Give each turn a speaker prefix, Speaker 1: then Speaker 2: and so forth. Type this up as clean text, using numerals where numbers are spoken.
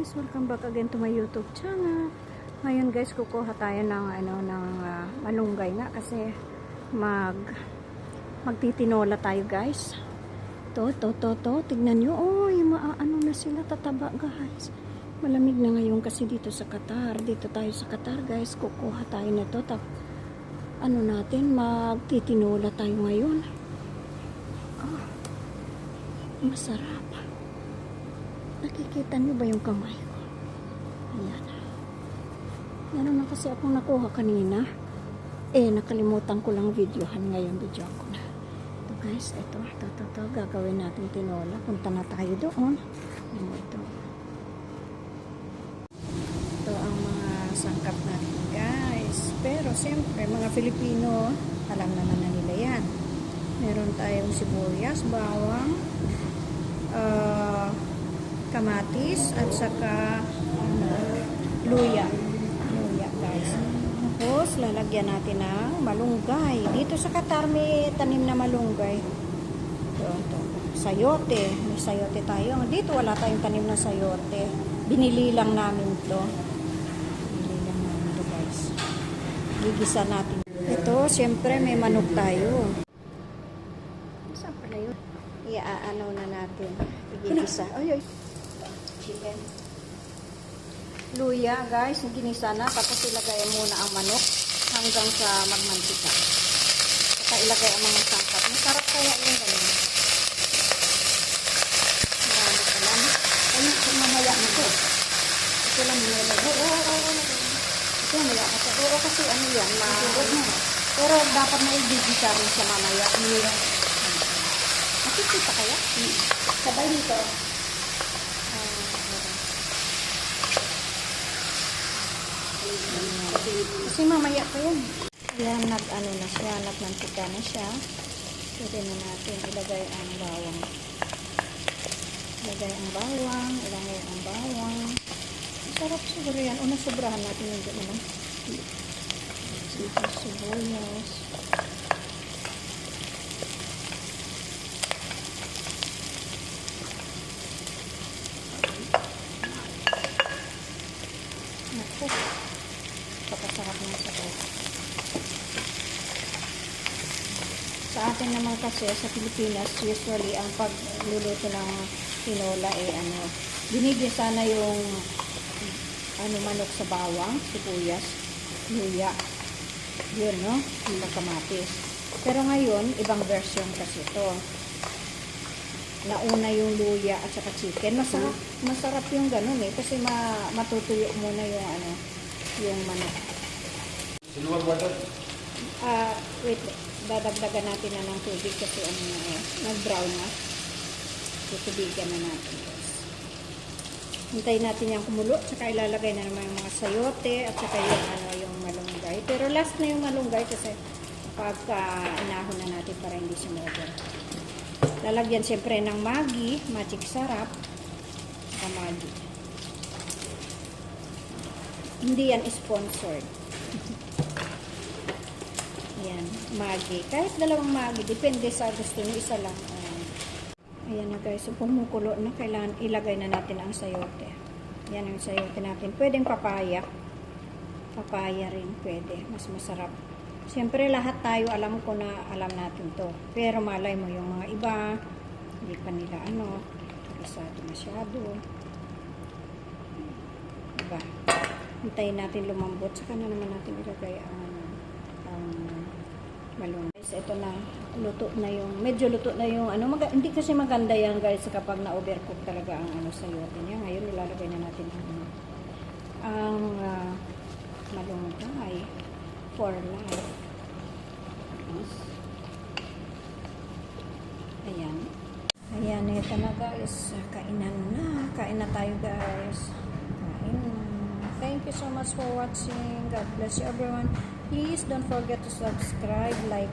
Speaker 1: guys, welcome back again to my YouTube channel. Ngayon guys, kukuha tayo ng malunggay nga kasi magtitinola tayo guys. To, tignan nyo, oh, yung maano na sila, tataba guys. Malamig na ngayon kasi dito sa Qatar. Dito tayo sa Qatar guys, kukuha tayo na to. Magtitinola tayo ngayon. Oh, masarap. Nakikita niyo ba yung kamay ko? Ayan. Meron na kasi akong nakuha kanina. Nakalimutan ko lang videohan ngayon. Video ko na. Ito guys, ito. Gagawin natin tinola. Punta na tayo doon. Ito ang mga sangkap natin guys. Pero siyempre, mga Filipino, alam naman na nila yan. Meron tayong sibuyas, bawang, kamatis at saka luya guys. Tapos lalagyan natin ng malunggay. Dito sa Qatar may tanim na malunggay. Ito. Sayote, may sayote tayo. Dito wala tayong tanim na sayote. Binili lang namin to guys. Gigisa natin. Ito syempre may manok tayo. Saan pala yun? Iaano na natin. Igigisa. Ay. Chicken. Luya guys, ginisa na, tapos ilagay muna ang manok hanggang sa magmantika. Saka ilagay ang mga sangkap. Masarap kaya yung ganun. Marami ka lang. Ay, mamaya na to. Ito lang nilagay. Oo. Ito mamaya ka to. Oo, kasi ano yan, mahirap na. Pero dapat na igigisa rin siya mamaya. Makikita kaya? Sabay nito. Kasi mamaya pa yan. Yan, nag-ano na siya, nagmantika na siya. Pwede na natin ilagay ang bawang. Ilagay ang bawang. Masarap siguro yan. Una, sobrahan natin yung gano'n. Sibuyas. Naku. Kapasarap ng sabaw. Sa atin naman kasi sa Pilipinas, usually ang pagluluto ng tinola binigisa na yung manok sa bawang, sibuyas, luya. Yun, no? Yung kamatis. Pero ngayon, ibang version kasi ito. Nauna yung luya at saka chicken. Masarap yung ganun kasi matutuyo muna yung manok.
Speaker 2: Siluwag water?
Speaker 1: Wait, dadagdagan natin na ng tubig kasi nag-brown na. Tutubigan na natin guys. Hintayin natin yung kumulo, saka ilalagay na naman yung mga sayote at saka yung malunggay. Pero last na yung malunggay kasi pagka inahon na natin para hindi sumobra. Lalagyan siyempre ng magic sarap, saka Maggi. Hindi yan sponsored. Yan, Maggi. Kahit dalawang Maggi, depende sa gusto nyo, isa lang. Ayan na guys, so pumukulo na, kailangan ilagay na natin ang sayote. Yan ang sayote natin. Pwedeng papaya. Papaya rin pwede, mas masarap. Siyempre lahat tayo alam natin to. Pero malay mo yung mga iba, hindi pa nila interesado masyado. Diba? Hintayin natin lumambot. Saka na naman natin ilagay ang malunggay. Guys, ito na. Medyo luto na yung hindi kasi maganda yan guys kapag na-overcook talaga ang sayote niya. Ngayon ilalagay na natin ang malunggay for life. Ayan, ito na guys. Kain na tayo guys. Thank you so much for watching. God bless you everyone. Please don't forget to subscribe, like,